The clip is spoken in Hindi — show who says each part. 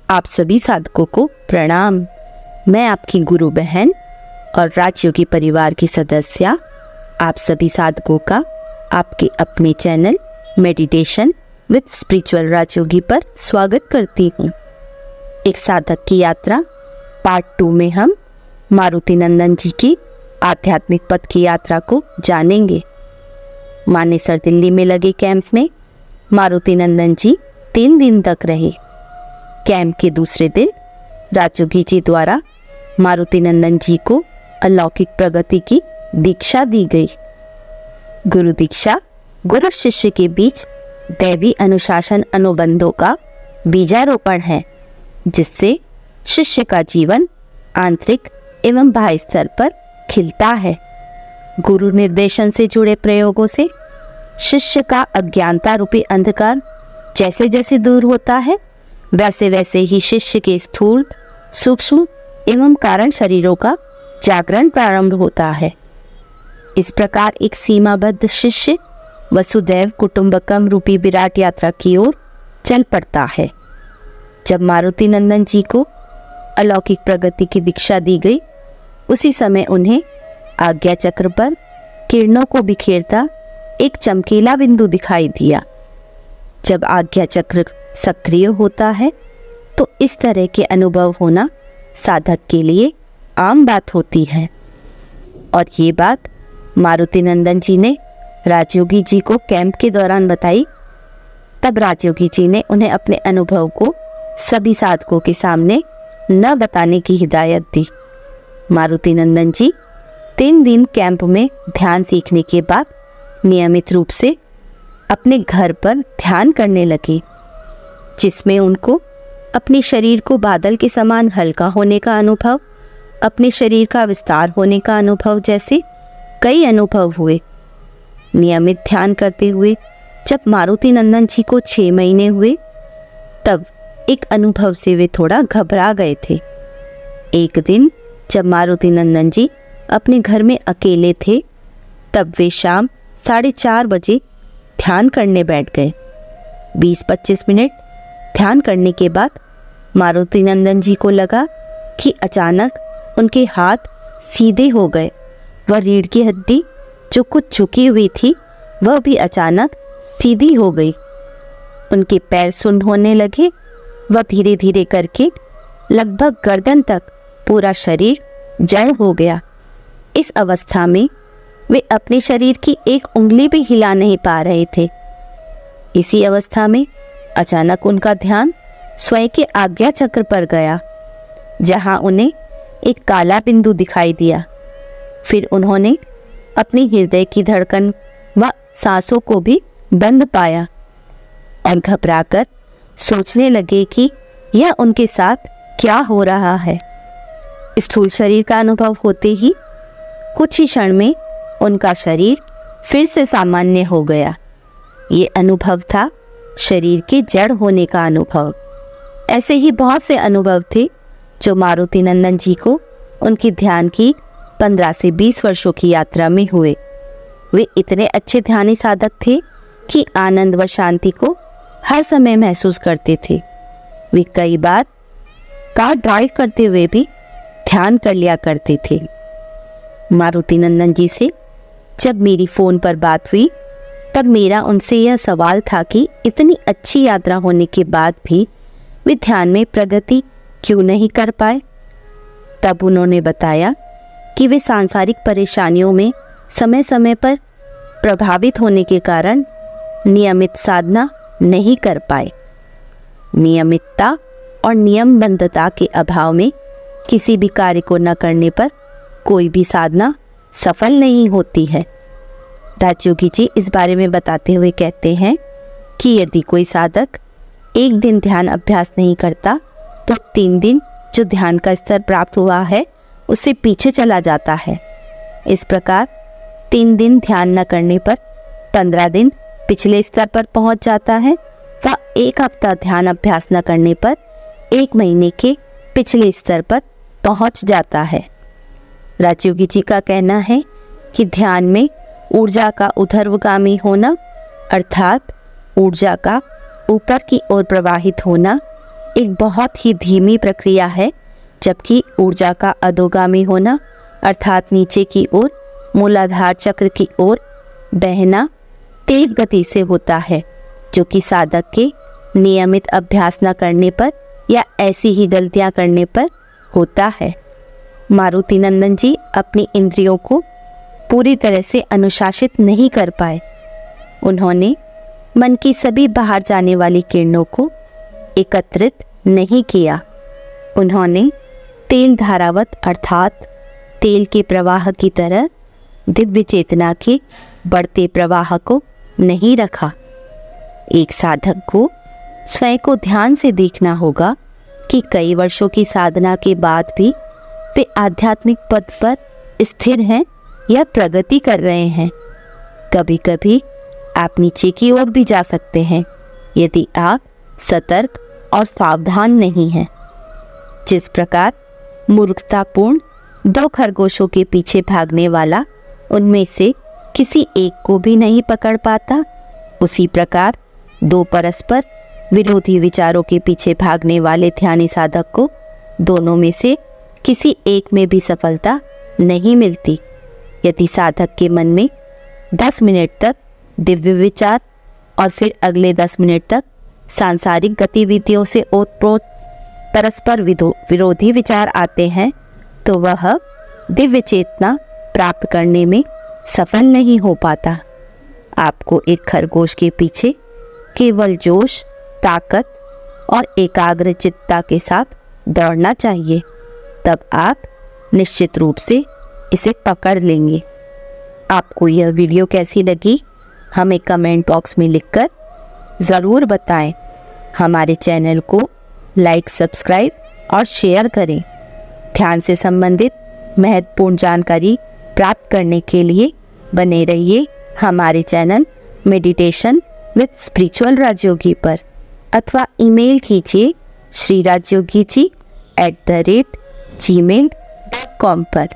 Speaker 1: आप सभी साधकों को प्रणाम। मैं आपकी गुरु बहन और राजयोगी परिवार की सदस्य आप सभी साधकों का आपके अपने चैनल मेडिटेशन विद स्पिरिचुअल राजयोगी पर स्वागत करती हूँ। एक साधक की यात्रा पार्ट 2 में हम मारुति नंदन जी की आध्यात्मिक पथ की यात्रा को जानेंगे। मानेसर दिल्ली में लगे कैंप में मारुति नंदन जी 3 दिन तक रहे। कैंप के दूसरे दिन राजयोगी जी द्वारा मारुति नंदन जी को अलौकिक प्रगति की दीक्षा दी गई। गुरु दीक्षा गुरु शिष्य के बीच दैवी अनुशासन अनुबंधों का बीजारोपण है, जिससे शिष्य का जीवन आंतरिक एवं बाह्य स्तर पर खिलता है। गुरु निर्देशन से जुड़े प्रयोगों से शिष्य का अज्ञानता रूपी अंधकार जैसे जैसे दूर होता है, वैसे वैसे ही शिष्य के स्थूल, सूक्ष्म एवं कारण शरीरों का जागरण प्रारंभ होता है। इस प्रकार एक सीमाबद्ध शिष्य वसुदैव कुटुंबकम रूपी विराट यात्रा की ओर चल पड़ता है। जब मारुति नंदन जी को अलौकिक प्रगति की दीक्षा दी गई, उसी समय उन्हें आज्ञा चक्र पर किरणों को बिखेरता एक चमकीला बिंदु दिखाई दिया। जब आज्ञा चक्र सक्रिय होता है तो इस तरह के अनुभव होना साधक के लिए आम बात होती है। और ये बात मारुति नंदन जी ने राजयोगी जी को कैंप के दौरान बताई। तब राजयोगी जी ने उन्हें अपने अनुभव को सभी साधकों के सामने न बताने की हिदायत दी। मारुति नंदन जी 3 दिन कैंप में ध्यान सीखने के बाद नियमित रूप से अपने घर पर ध्यान करने लगे, जिसमें उनको अपने शरीर को बादल के समान हल्का होने का अनुभव, अपने शरीर का विस्तार होने का अनुभव जैसे कई अनुभव हुए। नियमित ध्यान करते हुए जब मारुति नंदन जी को 6 महीने हुए, तब एक अनुभव से वे थोड़ा घबरा गए थे। एक दिन जब मारुति नंदन जी अपने घर में अकेले थे, तब वे शाम 4:30 बजे ध्यान करने बैठ गए। 20-25 मिनट ध्यान करने के बाद मारुति नंदन जी को लगा कि अचानक उनके हाथ सीधे हो गए। वह रीढ़ की हड्डी जो कुछ झुकी हुई थी, वह भी अचानक सीधी हो गई। उनके पैर सुन्न होने लगे। वह धीरे धीरे करके लगभग गर्दन तक पूरा शरीर जड़ हो गया। इस अवस्था में वे अपने शरीर की एक उंगली भी हिला नहीं पा रहे थे। इसी अवस्था में अचानक उनका ध्यान स्वयं के आज्ञा चक्र पर गया, जहां उन्हें एक काला बिंदु दिखाई दिया। फिर उन्होंने अपनी हृदय की धड़कन व सांसों को भी बंद पाया और घबराकर सोचने लगे कि यह उनके साथ क्या हो रहा है। स्थूल शरीर का अनुभव होते ही कुछ ही क्षण में उनका शरीर फिर से सामान्य हो गया। ये अनुभव था शरीर के जड़ होने का अनुभव। ऐसे ही बहुत से अनुभव थे जो मारुति नंदन जी को उनकी ध्यान की 15 से 20 वर्षों की यात्रा में हुए। वे इतने अच्छे ध्यानी साधक थे कि आनंद व शांति को हर समय महसूस करते थे। वे कई बार कार ड्राइव करते हुए भी ध्यान कर लिया करते थे। मारुति नंदन जी से जब मेरी फ़ोन पर बात हुई, तब मेरा उनसे यह सवाल था कि इतनी अच्छी यात्रा होने के बाद भी वे ध्यान में प्रगति क्यों नहीं कर पाए। तब उन्होंने बताया कि वे सांसारिक परेशानियों में समय समय पर प्रभावित होने के कारण नियमित साधना नहीं कर पाए। नियमितता और नियमबद्धता के अभाव में किसी भी कार्य को न करने पर कोई भी साधना सफल नहीं होती है। राजयोगी जी इस बारे में बताते हुए कहते हैं कि यदि कोई साधक एक दिन ध्यान अभ्यास नहीं करता, तो 3 दिन जो ध्यान का स्तर प्राप्त हुआ है उससे पीछे चला जाता है। इस प्रकार 3 दिन ध्यान न करने पर 15 दिन पिछले स्तर पर पहुंच जाता है व 1 हफ्ता ध्यान अभ्यास न करने पर 1 महीने के पिछले स्तर पर पहुंच जाता है। राजयोगी जी का कहना है कि ध्यान में ऊर्जा का ऊर्ध्वगामी होना, अर्थात ऊर्जा का ऊपर की ओर प्रवाहित होना, एक बहुत ही धीमी प्रक्रिया है, जबकि ऊर्जा का अधोगामी होना अर्थात नीचे की ओर मूलाधार चक्र की ओर बहना तेज गति से होता है, जो कि साधक के नियमित अभ्यास न करने पर या ऐसी ही गलतियां करने पर होता है। मारुति नंदन जी अपनी इंद्रियों को पूरी तरह से अनुशासित नहीं कर पाए। उन्होंने मन की सभी बाहर जाने वाली किरणों को एकत्रित नहीं किया। उन्होंने तेल धारावत अर्थात तेल के प्रवाह की तरह दिव्य चेतना के बढ़ते प्रवाह को नहीं रखा। एक साधक को स्वयं को ध्यान से देखना होगा कि कई वर्षों की साधना के बाद भी वे आध्यात्मिक पद पर स्थिर हैं या प्रगति कर रहे हैं। कभी कभी आप नीचे की ओर भी जा सकते हैं यदि आप सतर्क और सावधान नहीं हैं। जिस प्रकार मूर्खतापूर्ण 2 खरगोशों के पीछे भागने वाला उनमें से किसी एक को भी नहीं पकड़ पाता, उसी प्रकार 2 परस्पर विरोधी विचारों के पीछे भागने वाले ध्यानी साधक को दोनों में से किसी एक में भी सफलता नहीं मिलती। यदि साधक के मन में 10 मिनट तक दिव्य विचार और फिर अगले 10 मिनट तक सांसारिक गतिविधियों से ओतप्रोत परस्पर विरोधी विचार आते हैं, तो वह दिव्य चेतना प्राप्त करने में सफल नहीं हो पाता। आपको एक खरगोश के पीछे केवल जोश, ताकत और एकाग्रचित्तता के साथ दौड़ना चाहिए, तब आप निश्चित रूप से इसे पकड़ लेंगे। आपको यह वीडियो कैसी लगी हमें कमेंट बॉक्स में लिखकर ज़रूर बताएं। हमारे चैनल को लाइक, सब्सक्राइब और शेयर करें। ध्यान से संबंधित महत्वपूर्ण जानकारी प्राप्त करने के लिए बने रहिए हमारे चैनल मेडिटेशन विद स्पिरिचुअल राजयोगी पर, अथवा ईमेल कीजिए shrirajyogi@gmail.com पर।